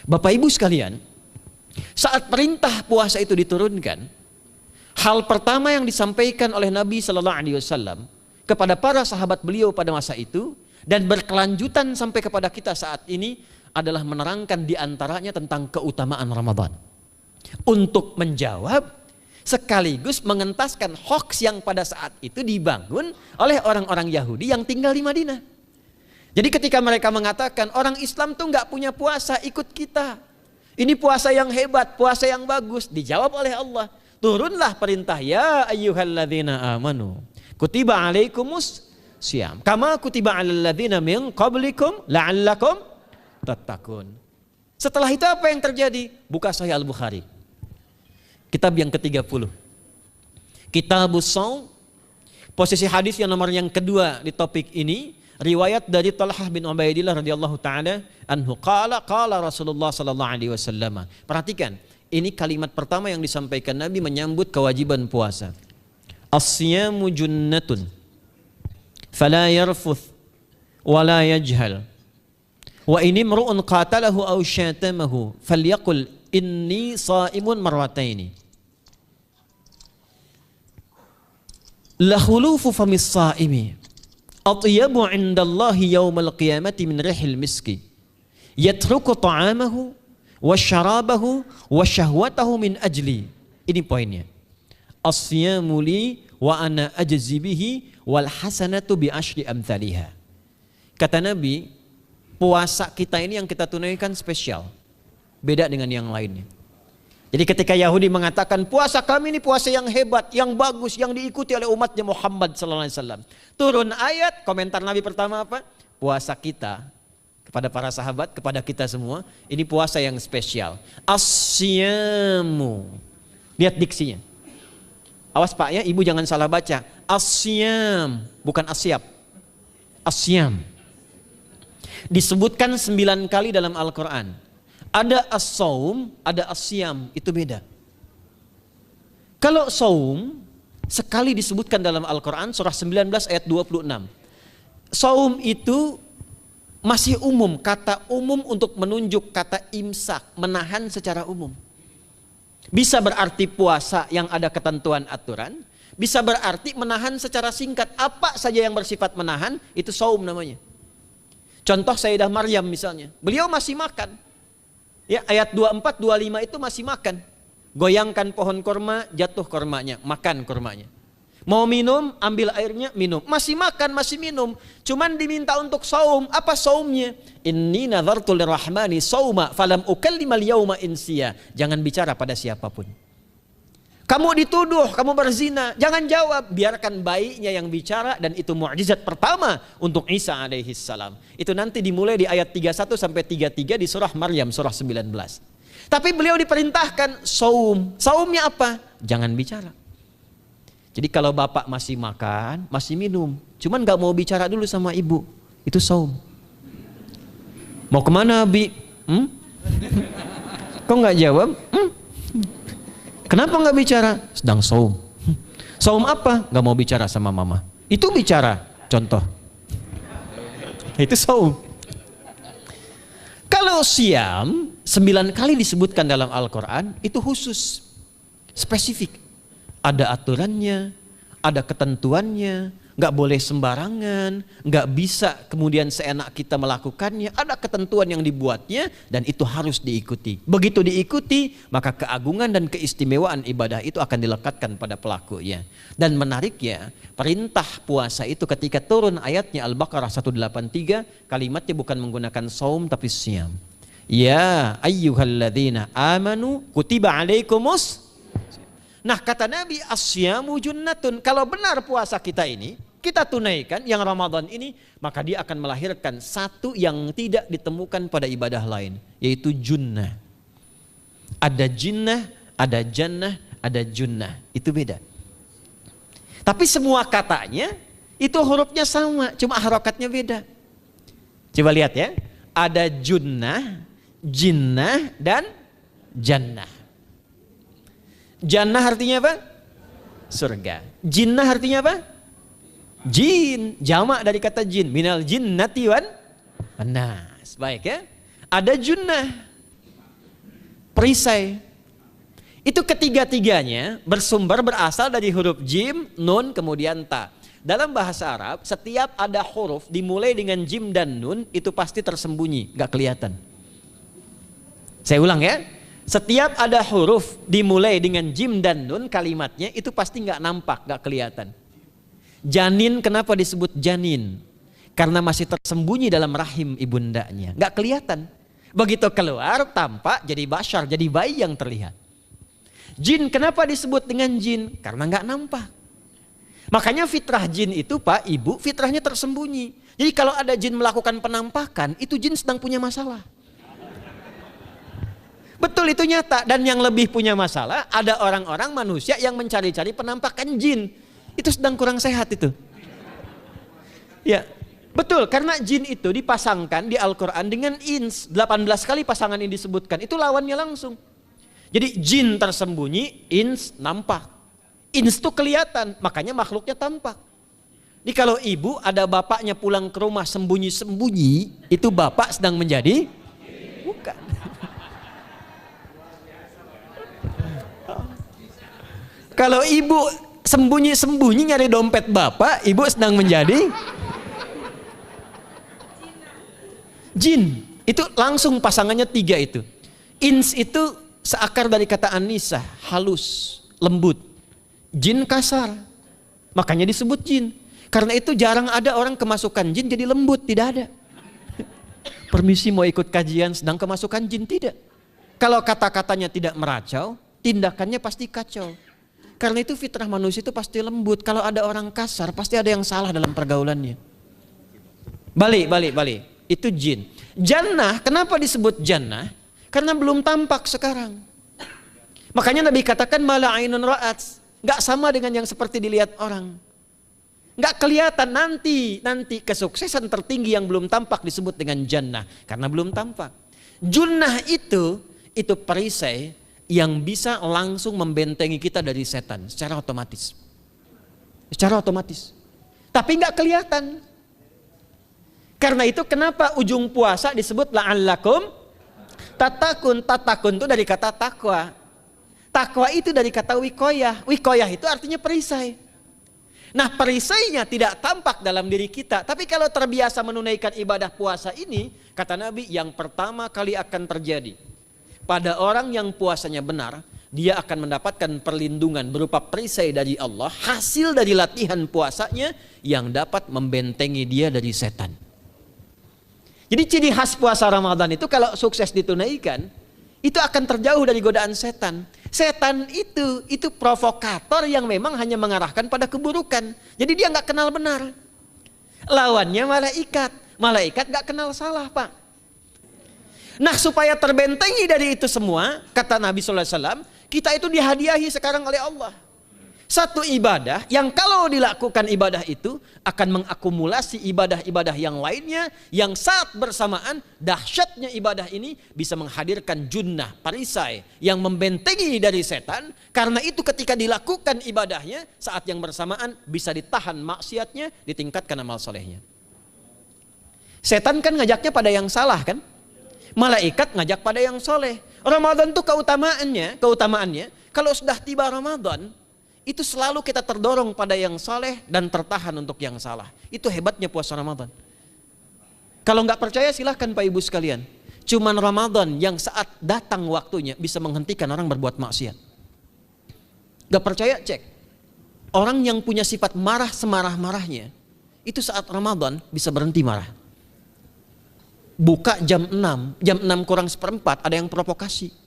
Bapak Ibu sekalian, saat perintah puasa itu diturunkan, hal pertama yang disampaikan oleh Nabi Sallallahu Alaihi Wasallam kepada para sahabat beliau pada masa itu dan berkelanjutan sampai kepada kita saat ini adalah menerangkan diantaranya tentang keutamaan Ramadan. Untuk menjawab sekaligus mengentaskan hoaks yang pada saat itu dibangun oleh orang-orang Yahudi yang tinggal di Madinah. Jadi ketika mereka mengatakan orang Islam tuh nggak punya puasa, ikut kita. Ini puasa yang hebat, puasa yang bagus. Dijawab oleh Allah. Turunlah perintah, ya ayyuhalladzina amanu kutiba alaikumus syiyam kama kutiba alal ladzina min qablikum la'allakum tattaqun. Setelah itu apa yang terjadi? Buka Sahih Al-Bukhari. Kitab yang ke-30. Kitabus Shaum. Posisi hadis yang nomor yang kedua di topik ini, riwayat dari Talhah bin Ubaidillah radhiyallahu taala anhu qala Rasulullah sallallahu alaihi wasallam. Perhatikan, ini kalimat pertama yang disampaikan Nabi menyambut kewajiban puasa. As-siyamu junnatun fala yarfuth wala yajhal wa in imru'un qatalahu aw syatamahu falyaqul inni sha'imun marrataini. La khulufu famis sha'imi atyabu 'indallahi yaumal qiyamati min rihil miski yatruku ta'amahu wa syarabahu wa syahwatahu min ajli. Ini poinnya. As-siyamu li wa ana ajzi bihi wal hasanatu bi asyri amthaliha. Kata Nabi, puasa kita ini yang kita tunaikan spesial. Beda dengan yang lainnya. Jadi ketika Yahudi mengatakan puasa kami ini puasa yang hebat, yang bagus, yang diikuti oleh umatnya Muhammad sallallahu alaihi wasallam. Turun ayat, komentar Nabi pertama apa? Puasa kita kepada para sahabat, kepada kita semua, ini puasa yang spesial. As-siyamu. Lihat diksinya. Awas Pak ya, Ibu jangan salah baca. As-siyam, bukan asyab. As-siyam. Disebutkan 9 kali dalam Al-Quran. Ada as-saum, ada as-siyam, itu beda. Kalau saum, sekali disebutkan dalam Al-Quran, surah 19 ayat 26. Saum itu masih umum, kata umum untuk menunjuk kata imsak, menahan secara umum. Bisa berarti puasa yang ada ketentuan aturan, bisa berarti menahan secara singkat. Apa saja yang bersifat menahan, itu saum namanya. Contoh Sayyidah Maryam misalnya, beliau masih makan. Ya, ayat 24, 25 itu masih makan. Goyangkan pohon korma, jatuh kormanya, makan kormanya. Mau minum, ambil airnya, minum. Masih makan, masih minum. Cuman diminta untuk saum. Apa saumnya? Inni nadhartu lirrahmani sauma falam ukallimal yauma insiya. Jangan bicara pada siapapun. Kamu dituduh, kamu berzina, jangan jawab. Biarkan bayinya yang bicara, dan itu mukjizat pertama untuk Isa alaihi salam. Itu nanti dimulai di ayat 31 sampai 33 di surah Maryam, surah 19. Tapi beliau diperintahkan saum. Saumnya apa? Jangan bicara. Jadi kalau bapak masih makan, masih minum, cuman gak mau bicara dulu sama ibu, itu saum. Mau kemana Bi? Kok gak jawab? Kenapa gak bicara? Sedang saum. Saum apa? Gak mau bicara sama mama. Itu bicara, contoh. Itu saum. Kalau siam, 9 kali disebutkan dalam Al-Quran, itu khusus, spesifik. Ada aturannya, ada ketentuannya, nggak boleh sembarangan, nggak bisa kemudian seenak kita melakukannya. Ada ketentuan yang dibuatnya dan itu harus diikuti. Begitu diikuti, maka keagungan dan keistimewaan ibadah itu akan dilekatkan pada pelakunya. Dan menariknya, perintah puasa itu ketika turun ayatnya Al-Baqarah 183, kalimatnya bukan menggunakan saum tapi siyam. Ya ayyuhalladzina amanu kutiba alaikumus. Nah kata Nabi, asyamu junnatun. Kalau benar puasa kita ini, kita tunaikan yang Ramadan ini, maka dia akan melahirkan satu yang tidak ditemukan pada ibadah lain, yaitu junnah. Ada jinnah, ada jannah, ada junnah. Itu beda. Tapi semua katanya, itu hurufnya sama, cuma harokatnya beda. Coba lihat ya, ada junnah, jinnah, dan jannah. Jannah artinya apa? Surga. Jinnah artinya apa? Jin. Jamak dari kata jin. Minal jinnati wan nas. Baik ya. Ada junnah. perisai. Itu ketiga-tiganya berasal dari huruf jim, nun, kemudian ta. Dalam bahasa Arab, setiap ada huruf dimulai dengan jim dan nun, itu pasti tersembunyi, gak kelihatan. Saya ulang ya, setiap ada huruf dimulai dengan jim dan nun, kalimatnya itu pasti gak nampak, gak kelihatan. Janin, kenapa disebut janin? Karena masih tersembunyi dalam rahim ibundanya, gak kelihatan. Begitu keluar, tampak jadi bashar, jadi bayi yang terlihat. Jin, kenapa disebut dengan jin? Karena gak nampak. Makanya fitrah jin itu Pak, Ibu, fitrahnya tersembunyi. Jadi kalau ada jin melakukan penampakan, itu jin sedang punya masalah. Betul, itu nyata. Dan yang lebih punya masalah, ada orang-orang manusia yang mencari-cari penampakan jin. Itu sedang kurang sehat itu. Ya, betul, karena jin itu dipasangkan di Al-Quran dengan ins. 18 kali pasangan ini disebutkan, itu lawannya langsung. Jadi jin tersembunyi, ins nampak. Ins itu kelihatan, makanya makhluknya tampak. Jadi kalau ibu ada bapaknya pulang ke rumah sembunyi-sembunyi, itu bapak sedang menjadi bukan. Kalau ibu sembunyi-sembunyi nyari dompet bapak, ibu sedang menjadi jin. Itu langsung pasangannya 3 itu. Ins itu seakar dari kata anisah, halus, lembut. Jin kasar, makanya disebut jin. Karena itu jarang ada orang kemasukan jin jadi lembut, tidak ada. Permisi mau ikut kajian sedang kemasukan jin, tidak. Kalau kata-katanya tidak meracau, tindakannya pasti kacau. Karena itu fitrah manusia itu pasti lembut. Kalau ada orang kasar, pasti ada yang salah dalam pergaulannya. Balik. Itu jin. Jannah, kenapa disebut jannah? Karena belum tampak sekarang. Makanya Nabi katakan mala ainun ra'at. Gak sama dengan yang seperti dilihat orang. Gak kelihatan, nanti kesuksesan tertinggi yang belum tampak disebut dengan jannah. Karena belum tampak. Junnah itu perisai yang bisa langsung membentengi kita dari setan secara otomatis. Tapi gak kelihatan. Karena itu kenapa ujung puasa disebut la'allakum tatakun. Tatakun itu dari kata takwa. Takwa itu dari kata wikoyah. Wikoyah itu artinya perisai. Nah, perisainya tidak tampak dalam diri kita. Tapi kalau terbiasa menunaikan ibadah puasa ini, kata Nabi, yang pertama kali akan terjadi pada orang yang puasanya benar, dia akan mendapatkan perlindungan berupa perisai dari Allah, hasil dari latihan puasanya yang dapat membentengi dia dari setan. Jadi ciri khas puasa Ramadan itu kalau sukses ditunaikan, itu akan terjauh dari godaan setan. Setan itu provokator yang memang hanya mengarahkan pada keburukan. Jadi dia nggak kenal benar. Lawannya malaikat. Malaikat nggak kenal salah, Pak. Nah, supaya terbentengi dari itu semua, kata Nabi SAW, kita itu dihadiahi sekarang oleh Allah. Satu ibadah yang kalau dilakukan ibadah itu akan mengakumulasi ibadah-ibadah yang lainnya, yang saat bersamaan dahsyatnya ibadah ini bisa menghadirkan junnah, perisai yang membentengi dari setan. Karena itu ketika dilakukan ibadahnya, saat yang bersamaan bisa ditahan maksiatnya, ditingkatkan amal solehnya. Setan kan ngajaknya pada yang salah kan? Malaikat ngajak pada yang soleh. Ramadan itu keutamaannya kalau sudah tiba Ramadan, itu selalu kita terdorong pada yang saleh dan tertahan untuk yang salah. Itu hebatnya puasa Ramadan. Kalau nggak percaya silahkan Pak Ibu sekalian. Cuman Ramadan yang saat datang waktunya bisa menghentikan orang berbuat maksiat. Gak percaya cek. Orang yang punya sifat marah semarah-marahnya, itu saat Ramadan bisa berhenti marah. Buka jam 6 kurang seperempat ada yang provokasi.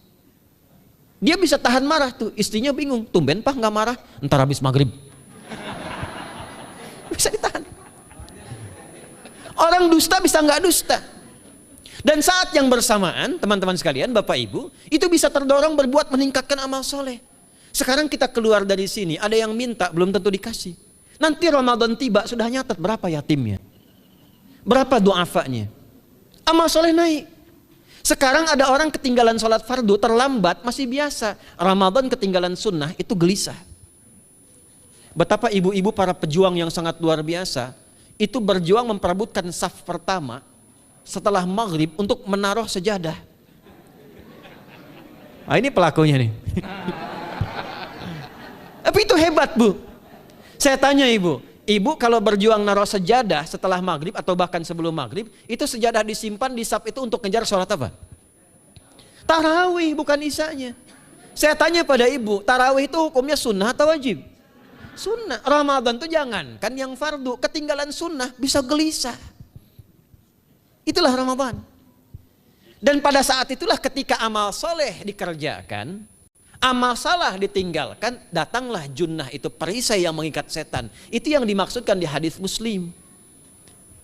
Dia bisa tahan marah tuh, istrinya bingung, tumben Pak nggak marah, entar habis maghrib. Bisa ditahan. Orang dusta bisa nggak dusta. Dan saat yang bersamaan, teman-teman sekalian, Bapak Ibu, itu bisa terdorong berbuat meningkatkan amal soleh. Sekarang kita keluar dari sini, ada yang minta, belum tentu dikasih. Nanti Ramadan tiba, sudah nyatat berapa yatimnya, berapa du'afanya. Amal soleh naik. Sekarang ada orang ketinggalan sholat fardu terlambat masih biasa. Ramadan ketinggalan sunnah itu gelisah. Betapa ibu-ibu para pejuang yang sangat luar biasa itu berjuang memperebutkan saf pertama setelah maghrib untuk menaruh sejadah. Ah, ini pelakunya nih. Tapi itu hebat, Bu. Saya tanya ibu kalau berjuang naruh sejadah setelah maghrib atau bahkan sebelum maghrib, itu sejadah disimpan di saf itu untuk ngejar sholat apa? Tarawih, bukan isanya. Saya tanya pada ibu, tarawih itu hukumnya sunnah atau wajib? Sunnah. Ramadan tuh jangan, kan yang fardu, ketinggalan sunnah bisa gelisah. Itulah Ramadan. Dan pada saat itulah ketika amal soleh dikerjakan, amal salah ditinggalkan, datanglah junnah, itu perisai yang mengikat setan. Itu yang dimaksudkan di hadis Muslim.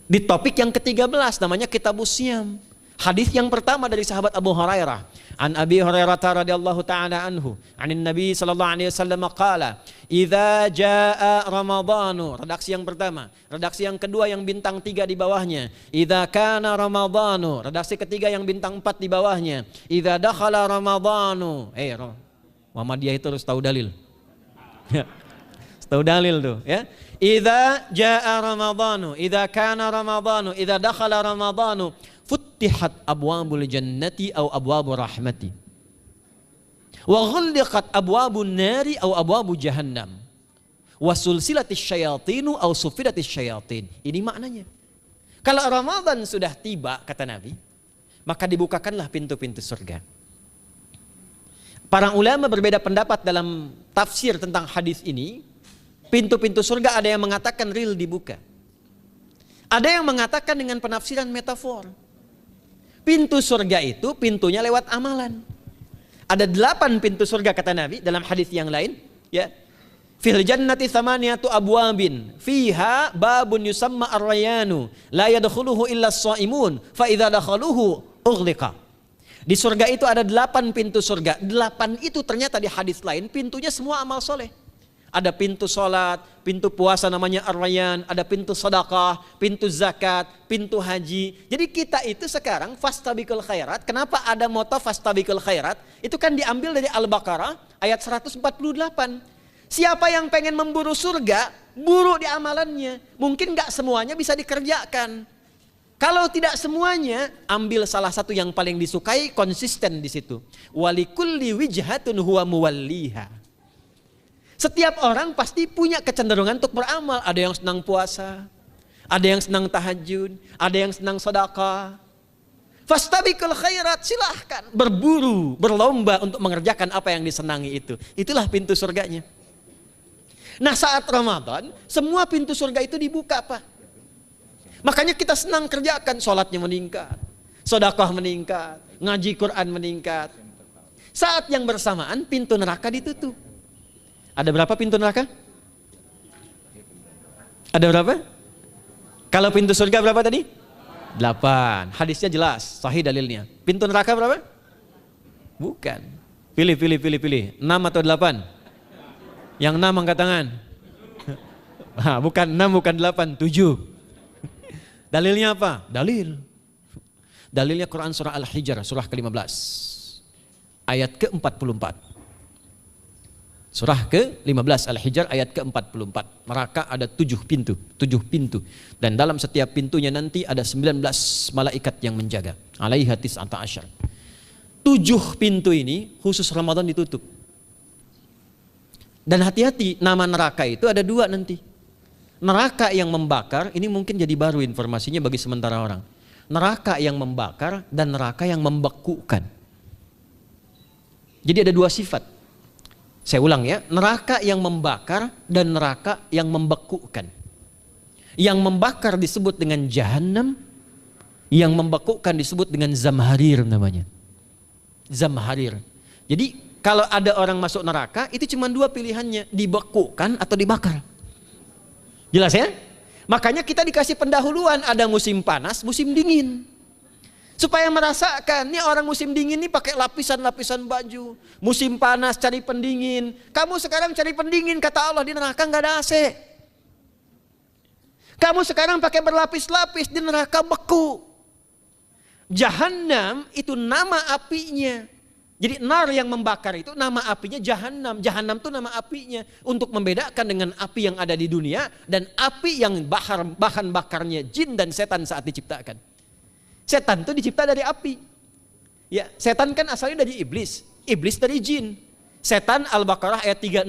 Di topik yang ke-13 namanya Kitabus Syam. Hadis yang pertama dari sahabat Abu Hurairah. An Abi Hurairah radhiyallahu ta'ala anhu, anin Nabi sallallahu alaihi wasallam qala, "Idza jaa Ramadhanu." Redaksi yang pertama. Redaksi yang kedua yang bintang 3 di bawahnya. "Idza kana Ramadhanu." Redaksi ketiga yang bintang 4 di bawahnya. "Idza dakhala Ramadhanu." Muhammadiyah itu harus tahu dalil. Tahu dalil tuh, ya. Idza jaa Ramadhanu, idza kana Ramadhanu, idza dakhala Ramadhanu, futtihat abwabul jannati aw abwabur rahmati. Wa ghulliqat abwabun nari aw abwabu jahannam. Wa sulsilatis syayatinu aw sufidatis syayatin. Ini maknanya. Kalau Ramadan sudah tiba, kata Nabi, maka dibukakanlah pintu-pintu surga. Para ulama berbeda pendapat dalam tafsir tentang hadis ini. Pintu-pintu surga ada yang mengatakan real dibuka. Ada yang mengatakan dengan penafsiran metafor. Pintu surga itu pintunya lewat amalan. Ada 8 pintu surga kata Nabi dalam hadis yang lain. Ya, fil jannati thamaniyatu abwabin, fiha babun yusamma ar-rayanu, la yadkhuluhu illa as-shaimun, fa idza dakhaluhu ughliqa. Di surga itu ada 8 pintu surga. 8 itu ternyata di hadis lain pintunya semua amal soleh. Ada pintu sholat, pintu puasa namanya ar-rayyan, ada pintu sedekah, pintu zakat, pintu haji. Jadi kita itu sekarang fastabiqul khairat. Kenapa ada moto fastabiqul khairat? Itu kan diambil dari Al-Baqarah ayat 148. Siapa yang pengen memburu surga, buru di amalannya. Mungkin gak semuanya bisa dikerjakan. Kalau tidak semuanya, ambil salah satu yang paling disukai, konsisten di situ. Walikulli wijhatun huwa muwalliha. Setiap orang pasti punya kecenderungan untuk beramal. Ada yang senang puasa, ada yang senang tahajud, ada yang senang sedekah. Fastabiqul khairat, silahkan berburu, berlomba untuk mengerjakan apa yang disenangi itu. Itulah pintu surganya. Nah, saat Ramadan, semua pintu surga itu dibuka, Pak. Makanya kita senang kerjakan, sholatnya meningkat, sedekah meningkat, ngaji Quran meningkat. Saat yang bersamaan pintu neraka ditutup. Ada berapa pintu neraka? Ada berapa? Kalau pintu surga berapa tadi? 8. Hadisnya jelas, sahih dalilnya. Pintu neraka berapa? Bukan. Pilih. 6 atau 8? Yang 6 angkat tangan. Bukan 6, bukan 8, 7. Dalilnya apa? Dalilnya Quran surah Al-Hijr, surah ke-15. Ayat ke-44. Surah ke-15 Al-Hijr ayat ke-44. Neraka ada 7 pintu. Dan dalam setiap pintunya nanti ada 19 malaikat yang menjaga. Alaiha tis'ata asyar. 7 pintu ini khusus Ramadan ditutup. Dan hati-hati, nama neraka itu ada 2 nanti. Neraka yang membakar, ini mungkin jadi baru informasinya bagi sementara orang. Neraka yang membakar dan neraka yang membekukan. Jadi ada 2 sifat. Saya ulang ya, neraka yang membakar dan neraka yang membekukan. Yang membakar disebut dengan Jahannam, yang membekukan disebut dengan Zamharir namanya. Zamharir. Jadi kalau ada orang masuk neraka, itu cuma 2 pilihannya, dibekukan atau dibakar. Jelas ya? Makanya kita dikasih pendahuluan, ada musim panas, musim dingin. Supaya merasakan, nih orang musim dingin nih pakai lapisan-lapisan baju. Musim panas cari pendingin. Kamu sekarang cari pendingin, kata Allah, di neraka nggak ada AC. Kamu sekarang pakai berlapis-lapis, di neraka beku. Jahannam itu nama apinya. Jadi nar yang membakar itu nama apinya Jahannam. Jahannam itu nama apinya. Untuk membedakan dengan api yang ada di dunia dan api yang bahan bakarnya jin dan setan saat diciptakan. Setan itu dicipta dari api. Ya, setan kan asalnya dari iblis. iblis dari jin. Setan Al-Baqarah ayat 36.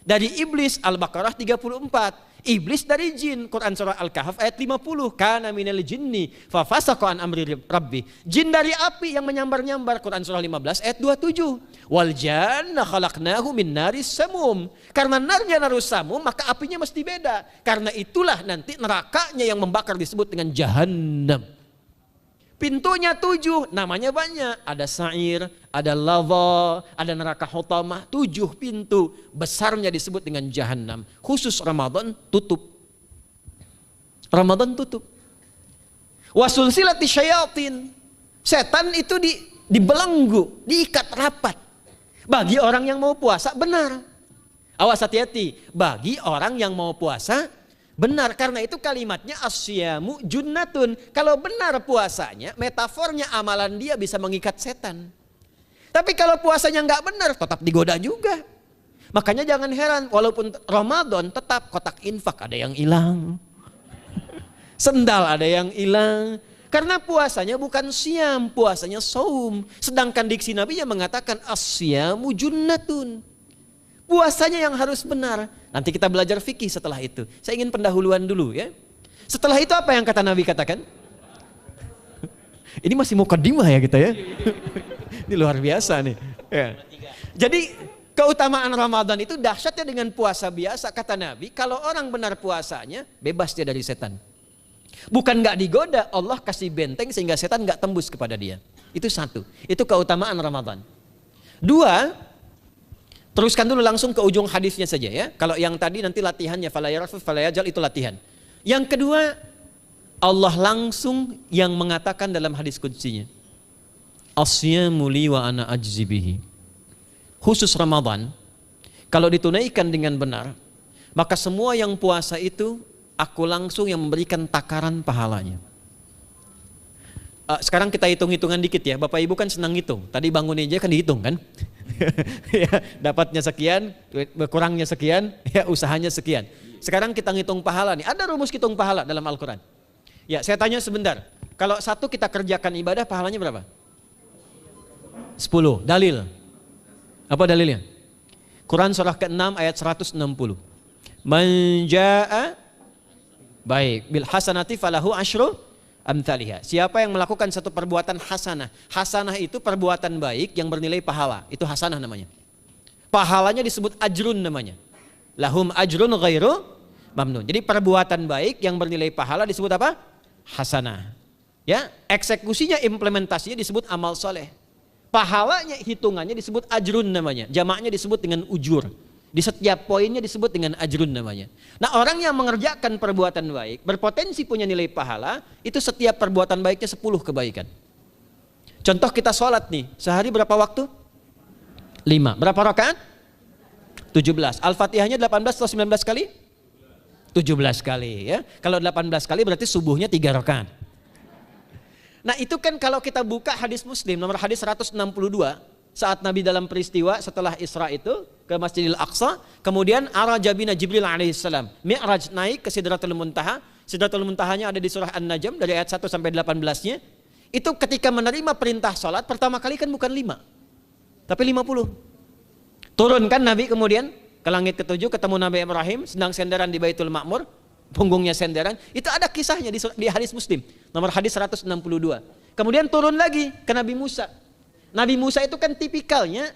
Dari iblis Al-Baqarah 34. Iblis dari jin, Quran surah Al-Kahf ayat 50. Kana minal jinni fa fasaqa an amri rabbi. Jin dari api yang menyambar-nyambar, Quran surah 15 ayat 27. Wal janna khalaqnahu min naris samum. Karena narnya narus samum, maka apinya mesti beda. Karena itulah nanti nerakanya yang membakar disebut dengan jahannam. Pintunya 7, namanya banyak. Ada sa'ir, ada lava, ada neraka hutamah. 7 pintu, besarnya disebut dengan jahannam. Khusus Ramadan tutup. Ramadan tutup. Wasulsilati syayatin. Setan itu dibelenggu, diikat rapat. Bagi orang yang mau puasa benar. Awas hati-hati. Bagi orang yang mau puasa benar, karena itu kalimatnya asyamu junnatun. Kalau benar puasanya, metafornya amalan dia bisa mengikat setan. Tapi kalau puasanya nggak benar, tetap digoda juga. Makanya jangan heran, walaupun Ramadan tetap kotak infak ada yang hilang. Sendal ada yang hilang. Karena puasanya bukan siam, puasanya saum. Sedangkan diksi Nabi yang mengatakan asyamu junnatun. Puasanya yang harus benar. Nanti kita belajar fikih setelah itu. Saya ingin pendahuluan dulu ya. Setelah itu apa yang kata Nabi katakan? Ini masih mukadimah ya kita ya. Ini luar biasa nih. Ya. Jadi keutamaan Ramadan itu dahsyatnya dengan puasa biasa. Kata Nabi, kalau orang benar puasanya, bebas dia dari setan. Bukan nggak digoda, Allah kasih benteng sehingga setan nggak tembus kepada dia. Itu satu. Itu keutamaan Ramadan. 2, teruskan dulu langsung ke ujung hadisnya saja ya. Kalau yang tadi nanti latihannya fala yarfus fala yajal, itu latihan. Yang kedua, Allah langsung yang mengatakan dalam hadis qudsinya, asyamu li wa ana ajzi bihi. Khusus Ramadan, kalau ditunaikan dengan benar, maka semua yang puasa itu aku langsung yang memberikan takaran pahalanya. Sekarang kita hitung-hitungan dikit ya. Bapak Ibu kan senang hitung. Tadi bangun aja kan dihitung kan. Ya, dapatnya sekian, berkurangnya sekian, ya usahanya sekian. Sekarang kita ngitung pahala nih. Ada rumus hitung pahala dalam Al-Quran. Ya, saya tanya sebentar. Kalau satu kita kerjakan ibadah, pahalanya berapa? 10. Dalil. Apa dalilnya? Quran surah ke-6 ayat 160. Man jaa baik bil hasanati falahu asyru amthaliha. Siapa yang melakukan satu perbuatan hasanah. Hasanah itu perbuatan baik yang bernilai pahala. Itu hasanah namanya. Pahalanya disebut ajrun namanya. Lahum ajrun ghairu mamnun. Jadi perbuatan baik yang bernilai pahala disebut apa? Hasanah. Ya, eksekusinya, implementasinya disebut amal soleh. Pahalanya, hitungannya disebut ajrun namanya. Jamaknya disebut dengan ujur. Di setiap poinnya disebut dengan ajrun namanya. Nah, orang yang mengerjakan perbuatan baik berpotensi punya nilai pahala, itu setiap perbuatan baiknya 10 kebaikan. Contoh kita sholat nih, sehari berapa waktu? 5. Berapa rakaat? 17. Al-Fatihahnya 18 atau 19 kali? 17 kali ya. Kalau 18 kali berarti subuhnya 3 rakaat. Nah, itu kan kalau kita buka hadis Muslim nomor hadis 162, saat Nabi dalam peristiwa setelah Isra itu ke Masjidil Aqsa, kemudian araja bina Jibril alaihissalam, Mi'raj naik ke Sidratul Muntaha. Sidratul Muntahanya ada di surah An-Najm dari ayat 1 sampai 18-nya. Itu ketika menerima perintah salat pertama kali kan bukan 5, tapi 50. Turun kan Nabi kemudian ke langit ke-7, ketemu Nabi Ibrahim sedang senderan di Baitul Ma'mur, punggungnya senderan. Itu ada kisahnya di hadis Muslim nomor hadis 162. Kemudian turun lagi ke Nabi Musa. Nabi Musa itu kan tipikalnya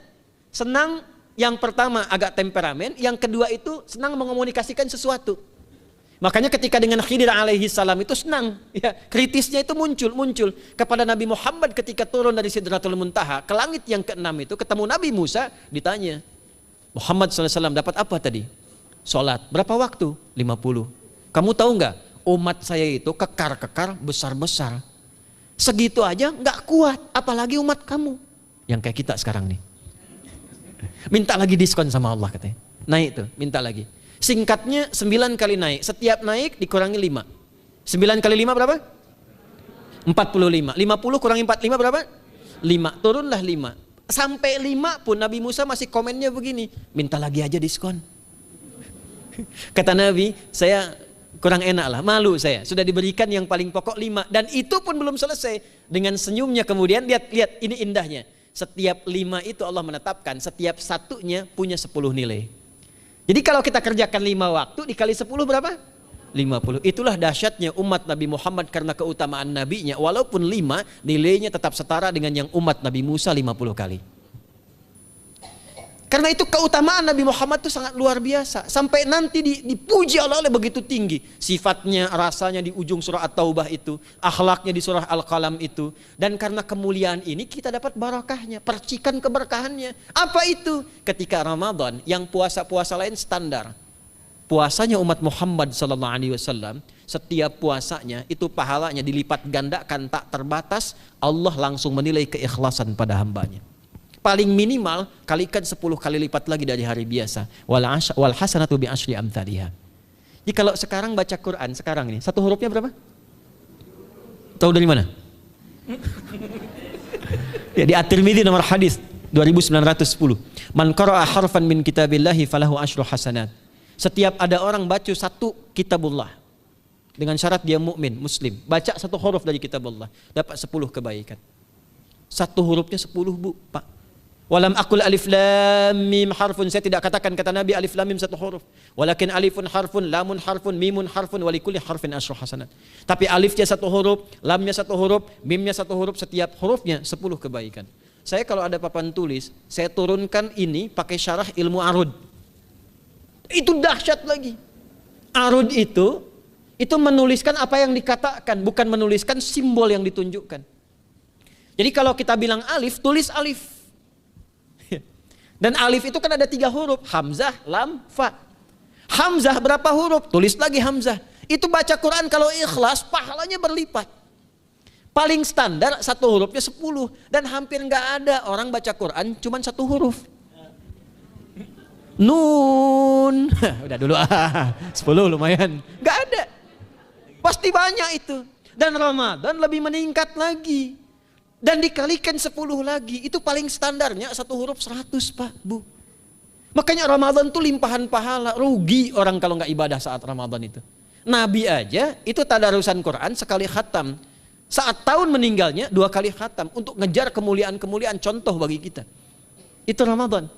senang, yang pertama agak temperamen, yang kedua itu senang mengomunikasikan sesuatu. Makanya ketika dengan Khidir alaihi salam itu senang, ya, kritisnya itu muncul kepada Nabi Muhammad ketika turun dari Sidratul Muntaha ke langit yang ke-6 itu ketemu Nabi Musa, ditanya, Muhammad SAW dapat apa tadi? Sholat. Berapa waktu? 50. Kamu tahu nggak? Umat saya itu kekar-kekar besar-besar. Segitu aja nggak kuat, apalagi umat kamu yang kayak kita sekarang nih. Minta lagi diskon sama Allah katanya. Naik tuh, minta lagi. Singkatnya 9 kali naik, setiap naik dikurangi 5. 9 kali 5 berapa? 45. 50 kurangi 45 berapa? 5. Turunlah 5. Sampai 5 pun Nabi Musa masih komennya begini, minta lagi aja diskon. Kata Nabi, saya kurang enak lah, malu saya. Sudah diberikan yang paling pokok 5. Dan itu pun belum selesai. Dengan senyumnya kemudian, lihat ini indahnya. Setiap 5 itu Allah menetapkan, setiap satunya punya 10 nilai. Jadi kalau kita kerjakan 5 waktu dikali 10 berapa? 50. Itulah dahsyatnya umat Nabi Muhammad karena keutamaan nabinya. Walaupun 5, nilainya tetap setara dengan yang umat Nabi Musa 50 kali. Karena itu keutamaan Nabi Muhammad itu sangat luar biasa. Sampai nanti dipuji oleh begitu tinggi. Sifatnya, rasanya di ujung surah At-Taubah itu. Akhlaknya di surah Al-Qalam itu. Dan karena kemuliaan ini kita dapat barakahnya. Percikan keberkahannya. Apa itu? Ketika Ramadan yang puasa-puasa lain standar. Puasanya umat Muhammad SAW. Setiap puasanya itu pahalanya dilipat gandakan tak terbatas. Allah langsung menilai keikhlasan pada hambanya. Paling minimal kalikan 10 kali lipat lagi dari hari biasa. Wal hasanatu bi asyri amthaliha. Jadi kalau sekarang baca Quran sekarang ini, satu hurufnya berapa? Tahu dari mana? Ya, di At-Tirmidzi nomor hadis 2910. Man qara'a harfan min kitabillahi falahu asyru hasanat. Setiap ada orang baca satu kitabullah dengan syarat dia mukmin, muslim, baca satu huruf dari kitabullah, dapat 10 kebaikan. Satu hurufnya 10, Bu, Pak. Walam aqul alif lam mim harfun, saya tidak katakan kata Nabi alif lam mim satu huruf, walakin alifun harfun, lamun harfun, mimun harfun, walikulli harfin asyru hasanat. Tapi alifnya satu huruf, lamnya satu huruf, mimnya satu huruf, setiap hurufnya 10 kebaikan. Saya kalau ada papan tulis, saya turunkan ini pakai syarah ilmu arud. Itu dahsyat lagi. Arud itu menuliskan apa yang dikatakan, bukan menuliskan simbol yang ditunjukkan. Jadi kalau kita bilang alif, tulis alif. Dan alif itu kan ada 3 huruf, hamzah, lam, fa. Hamzah berapa huruf? Tulis lagi hamzah. Itu baca Quran kalau ikhlas, pahalanya berlipat. Paling standar satu hurufnya 10. Dan hampir nggak ada orang baca Quran cuma satu huruf. Nun. Udah dulu 10 lumayan. Nggak ada. Pasti banyak itu. Dan Ramadan lebih meningkat lagi. Dan dikalikan 10 lagi, itu paling standarnya satu huruf 100, Pak, Bu. Makanya Ramadan tuh limpahan pahala, rugi orang kalau nggak ibadah saat Ramadan itu. Nabi aja itu tadarusan Quran sekali khatam. Saat tahun meninggalnya 2 kali khatam untuk ngejar kemuliaan-kemuliaan contoh bagi kita. Itu Ramadan.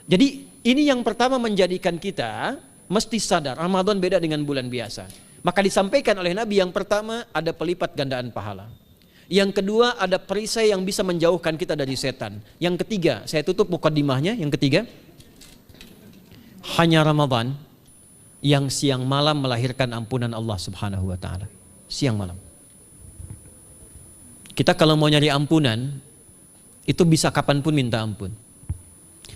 Jadi ini yang pertama menjadikan kita mesti sadar Ramadan beda dengan bulan biasa. Maka disampaikan oleh Nabi yang pertama ada pelipat gandaan pahala. Yang kedua ada perisai yang bisa menjauhkan kita dari setan. Yang ketiga, saya tutup mukadimahnya. Yang ketiga, hanya Ramadan yang siang malam melahirkan ampunan Allah Subhanahu wa taala. Siang malam. Kita kalau mau nyari ampunan itu bisa kapanpun minta ampun.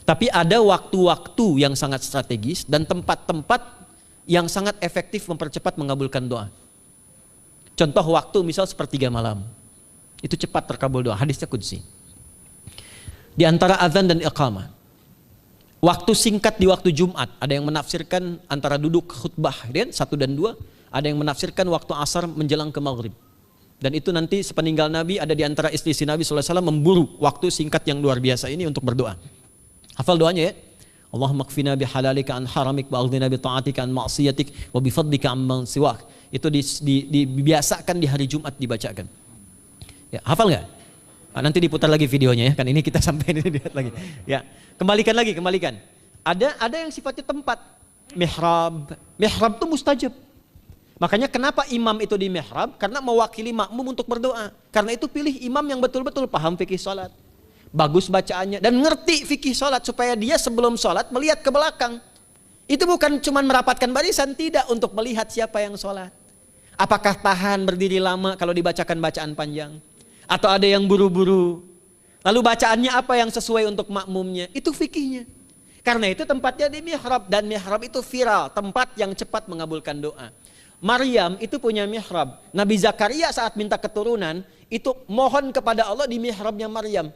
Tapi ada waktu-waktu yang sangat strategis dan tempat-tempat yang sangat efektif mempercepat mengabulkan doa. Contoh waktu misal sepertiga malam. Itu cepat terkabul doa, hadisnya qudsi. Di antara azan dan iqamah. Waktu singkat di waktu Jumat, ada yang menafsirkan antara duduk khutbah, 1 dan 2, ada yang menafsirkan waktu asar menjelang ke maghrib. Dan itu nanti sepeninggal Nabi ada di antara istri Nabi SAW memburu waktu singkat yang luar biasa ini untuk berdoa. Hafal doanya ya. Allahumma kfina bihalalika an haramik wa aghdina bi ta'atika an ma'siyatik wa bi fadlika amman siwak. Itu dibiasakan di hari Jumat dibacakan. Ya, hafal nggak? Nah, nanti diputar lagi videonya ya, kan ini kita sampai ini lihat lagi. Ya, kembalikan. Ada yang sifatnya tempat. Mihrab itu mustajab. Makanya kenapa imam itu di mihrab? Karena mewakili makmum untuk berdoa. Karena itu pilih imam yang betul-betul paham fikih salat. Bagus bacaannya dan ngerti fikih salat supaya dia sebelum salat melihat ke belakang. Itu bukan cuma merapatkan barisan, tidak, untuk melihat siapa yang salat. Apakah tahan berdiri lama kalau dibacakan bacaan panjang? Atau ada yang buru-buru? Lalu bacaannya apa yang sesuai untuk makmumnya? Itu fikihnya. Karena itu tempatnya di mihrab, dan mihrab itu viral, tempat yang cepat mengabulkan doa. Maryam itu punya mihrab. Nabi Zakaria saat minta keturunan itu mohon kepada Allah di mihrabnya Maryam.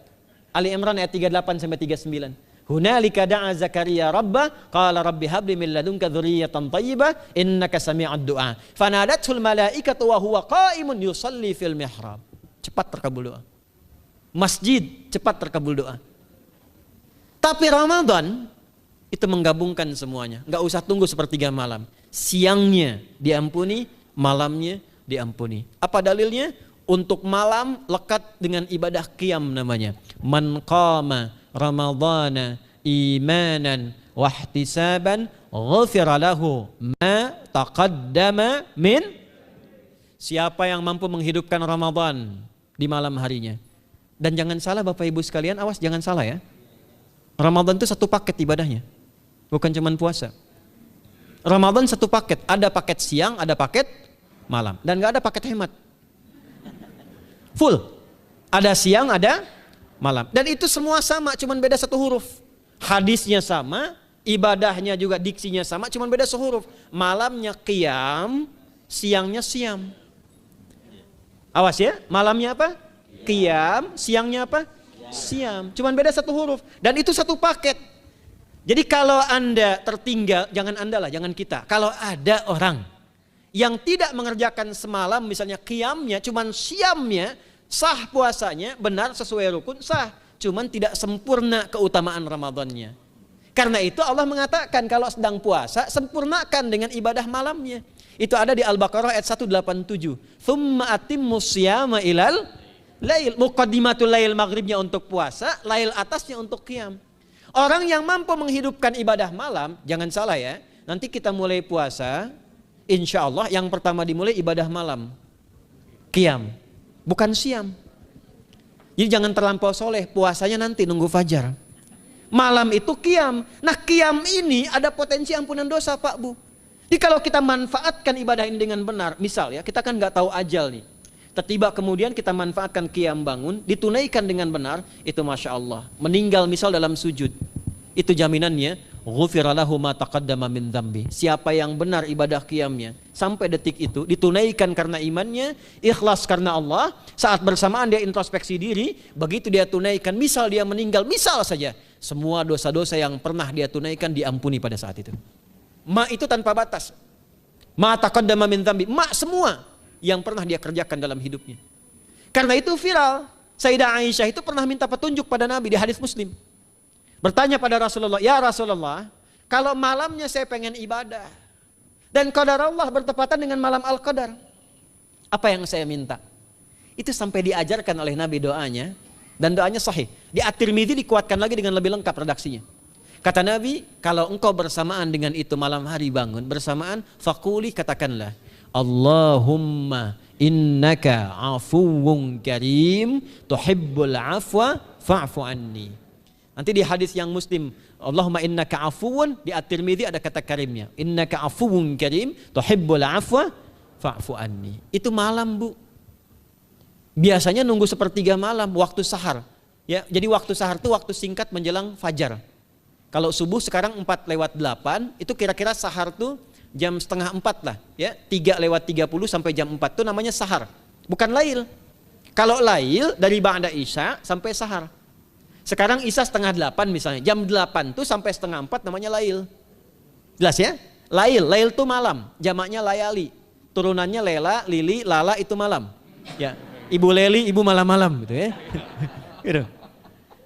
Ali Imran ayat 38 sampai 39. Hunalika da'a Zakaria rabbah qala rabbi habli min ladunka dzurriyyatan thayyibah innaka sami'ud du'a. Fanadatul malaikatu wa huwa qa'imun yusalli fil mihrab. Cepat terkabul doa. Masjid cepat terkabul doa. Tapi Ramadan itu menggabungkan semuanya. Enggak usah tunggu sepertiga malam. Siangnya diampuni, malamnya diampuni. Apa dalilnya? untuk malam lekat dengan ibadah qiyam namanya. Man qama ramadhana imanan wahtisaban ghufira lahu ma taqaddama min. Siapa yang mampu menghidupkan Ramadan di malam harinya. Dan jangan salah Bapak Ibu sekalian, awas jangan salah ya. Ramadan itu satu paket ibadahnya. Bukan cuma puasa. Ramadan satu paket, ada paket siang, ada paket malam. Dan gak ada paket hemat. Full. Ada siang, ada malam. Dan itu semua sama, cuma beda satu huruf. Hadisnya sama, ibadahnya juga diksinya sama, cuma beda sehuruf. Malamnya qiyam, siangnya siam. Awas ya, malamnya apa? Qiyam, siangnya apa? Siam. Cuman beda satu huruf. Dan itu satu paket. Jadi kalau Anda tertinggal, jangan Anda lah, jangan kita. Kalau ada orang yang tidak mengerjakan semalam, misalnya qiyamnya, cuman siamnya, sah puasanya, benar sesuai rukun, sah. Cuman tidak sempurna keutamaan Ramadannya. Karena itu Allah mengatakan kalau sedang puasa, sempurnakan dengan ibadah malamnya. Itu ada di Al-Baqarah ayat 187. Tsumma atimmus siyama ilal lail. Muqaddimatul lail, maghribnya untuk puasa, lail atasnya untuk qiyam. Orang yang mampu menghidupkan ibadah malam, jangan salah ya. Nanti kita mulai puasa, insya Allah yang pertama dimulai ibadah malam. Qiyam, bukan siam. Jadi jangan terlampau soleh, puasanya nanti nunggu fajar. Malam itu qiyam. Nah qiyam ini ada potensi ampunan dosa Pak Bu. Jadi kalau kita manfaatkan ibadah ini dengan benar, misal ya kita kan nggak tahu ajal nih. Tiba kemudian kita manfaatkan qiyam bangun, ditunaikan dengan benar, itu Masya Allah. Meninggal misal dalam sujud, itu jaminannya, ghufira lahu ma taqaddama min dzambi. Siapa yang benar ibadah qiyamnya, sampai detik itu, ditunaikan karena imannya, ikhlas karena Allah, saat bersamaan dia introspeksi diri, begitu dia tunaikan, misal dia meninggal, misal saja, semua dosa-dosa yang pernah dia tunaikan diampuni pada saat itu. Ma itu tanpa batas. Ma taqaddama min dzambi, ma semua yang pernah dia kerjakan dalam hidupnya. Karena itu viral. Sayyidah Aisyah itu pernah minta petunjuk pada Nabi di hadis Muslim. Bertanya pada Rasulullah, "Ya Rasulullah, kalau malamnya saya pengen ibadah dan qadar Allah bertepatan dengan malam Al-Qadar, apa yang saya minta?" Itu sampai diajarkan oleh Nabi doanya, dan doanya sahih. Di At-Tirmidzi dikuatkan lagi dengan lebih lengkap redaksinya. Kata Nabi, kalau engkau bersamaan dengan itu malam hari bangun, bersamaan, faquli, katakanlah, Allahumma innaka afuwun karim tuhibbul afwa fa'fu anni. Nanti di hadis yang Muslim, Allahumma innaka afuwun, di At-Tirmidzi ada kata karimnya. Innaka afuwun karim tuhibbul afwa fa'fu anni. Itu malam Bu. Biasanya nunggu sepertiga malam, waktu sahar. Ya, jadi waktu sahar itu waktu singkat menjelang fajar. Kalau subuh sekarang 4:08, itu kira-kira sahar tuh jam setengah 4 lah, ya 3:30 sampai jam 4 itu namanya sahar, bukan lail. Kalau lail dari ba'da isya sampai sahar. Sekarang isya setengah 8 misalnya, jam 8 tuh sampai setengah 4 namanya lail. Jelas ya? Lail tuh malam, jamaknya layali. Turunannya lela, lili, lala itu malam. Ya, ibu leli, ibu malam-malam gitu ya. Gitu.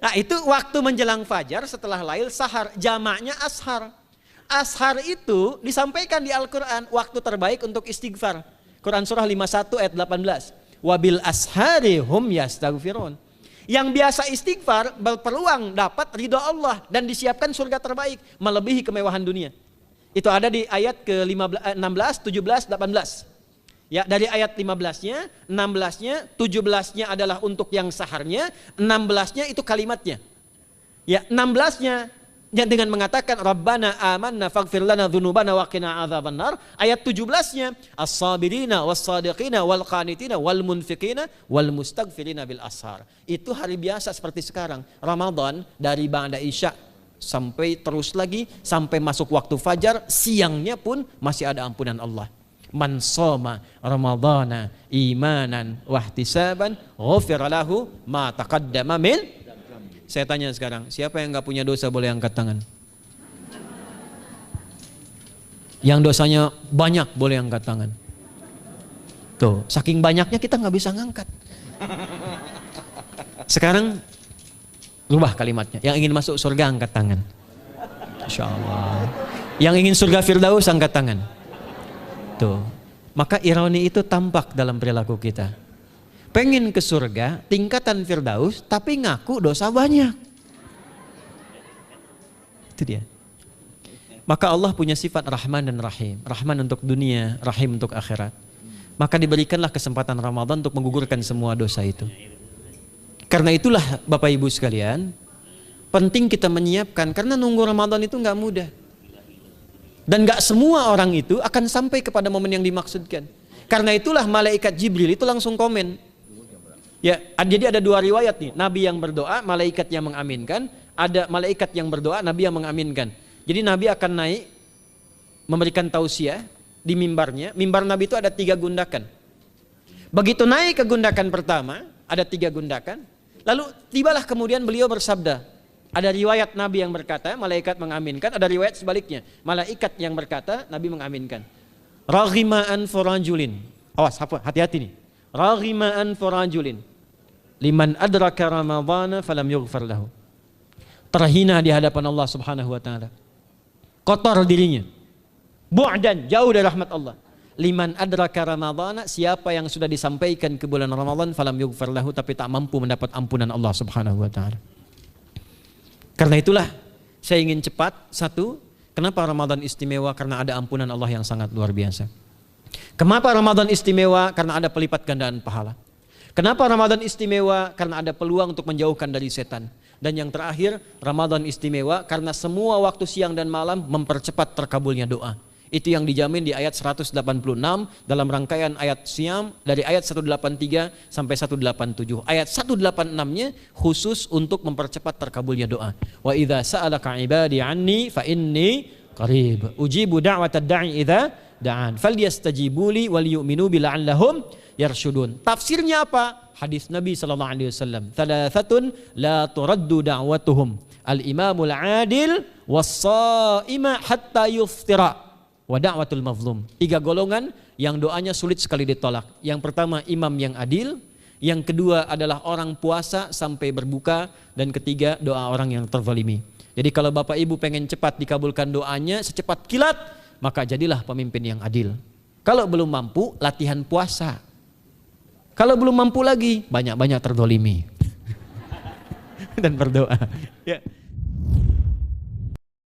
Nah itu waktu menjelang fajar setelah lail sahar, jamaknya ashar. Ashar itu disampaikan di Al-Quran waktu terbaik untuk istighfar. Quran surah 51 ayat 18. Wabil ashari hum yastaghfirun. Yang biasa istighfar berpeluang dapat ridho Allah dan disiapkan surga terbaik melebihi kemewahan dunia. Itu ada di ayat ke-16, 17, 18. Ya, dari ayat 15-nya, 16-nya, 17-nya adalah untuk yang saharnya, 16-nya itu kalimatnya. Ya, 16-nya dengan mengatakan Rabbana amanna faghfir lana dzunubana wa qina adzabannar. Ayat 17-nya as-sabirina was-sadiqina wal qanitina wal munfiqina wal mustaghfirina bil ashar. Itu hari biasa seperti sekarang. Ramadan dari ba'da isya sampai terus lagi sampai masuk waktu fajar, siangnya pun masih ada ampunan Allah. Man shoma ramadhana imanan wahtisaban ghufira lahu ma taqaddama min. Saya tanya sekarang, siapa yang enggak punya dosa boleh angkat tangan? Yang dosanya banyak boleh angkat tangan. Tuh, saking banyaknya kita nggak bisa ngangkat. Sekarang rubah kalimatnya. Yang ingin masuk surga angkat tangan. Insya Allah. Yang ingin surga Firdaus angkat tangan. Tuh. Maka ironi itu tampak dalam perilaku kita. pengen ke surga, tingkatan Firdaus, tapi ngaku dosa banyak. Itu dia. Maka Allah punya sifat Rahman dan Rahim. Rahman untuk dunia, Rahim untuk akhirat. Maka diberikanlah kesempatan Ramadan untuk menggugurkan semua dosa itu. Karena itulah Bapak Ibu sekalian, penting kita menyiapkan, karena nunggu Ramadan itu nggak mudah. Dan nggak semua orang itu akan sampai kepada momen yang dimaksudkan. Karena itulah malaikat Jibril itu langsung komen. Ya, jadi ada dua riwayat nih, Nabi yang berdoa, malaikat yang mengaminkan. Ada malaikat yang berdoa, Nabi yang mengaminkan. Jadi Nabi akan naik memberikan tausiah di mimbarnya. Mimbar Nabi itu ada 3 gundakan. Begitu naik ke gundakan pertama, ada 3 gundakan. Lalu tibalah kemudian beliau bersabda. Ada riwayat Nabi yang berkata, malaikat mengaminkan. Ada riwayat sebaliknya, malaikat yang berkata, Nabi mengaminkan. Raghima anfu rajulin. Awas, hati-hati nih. Raghima anfu rajulin liman adraka ramadhana falam yughfar lahu. Terhina di hadapan Allah Subhanahu wa taala. Kotor dirinya. Bu'dan, jauh dari rahmat Allah. Liman adraka ramadhana, siapa yang sudah disampaikan ke bulan Ramadan falam yughfar lahu, tapi tak mampu mendapat ampunan Allah Subhanahu wa taala. Karena itulah saya ingin cepat. Satu, kenapa Ramadan istimewa? Karena ada ampunan Allah yang sangat luar biasa. Kenapa Ramadan istimewa? Karena ada pelipat gandaan pahala. Kenapa Ramadan istimewa? Karena ada peluang untuk menjauhkan dari setan. Dan yang terakhir, Ramadan istimewa karena semua waktu siang dan malam mempercepat terkabulnya doa. Itu yang dijamin di ayat 186 dalam rangkaian ayat Siyam dari ayat 183 sampai 187. Ayat 186-nya khusus untuk mempercepat terkabulnya doa. Wa idza sa'alaka 'ibadi 'anni fa inni qarib. Ujibu da'watad da'i idza da'an. Falyastajibu li wal yu'minu bi la'allahum yarshudun. Tafsirnya apa? Hadis Nabi sallallahu alaihi wasallam. Thalathatun la turaddu da'watuhum. Al-imamul 'adil was-sha'ima hatta yuftira. Wa da'watul mazlum. 3 golongan yang doanya sulit sekali ditolak. Yang pertama imam yang adil, yang kedua adalah orang puasa sampai berbuka, dan ketiga doa orang yang terzalimi. Jadi kalau Bapak Ibu pengen cepat dikabulkan doanya secepat kilat, maka jadilah pemimpin yang adil. Kalau belum mampu, latihan puasa. Kalau belum mampu lagi, banyak-banyak terzalimi dan berdoa. Ya.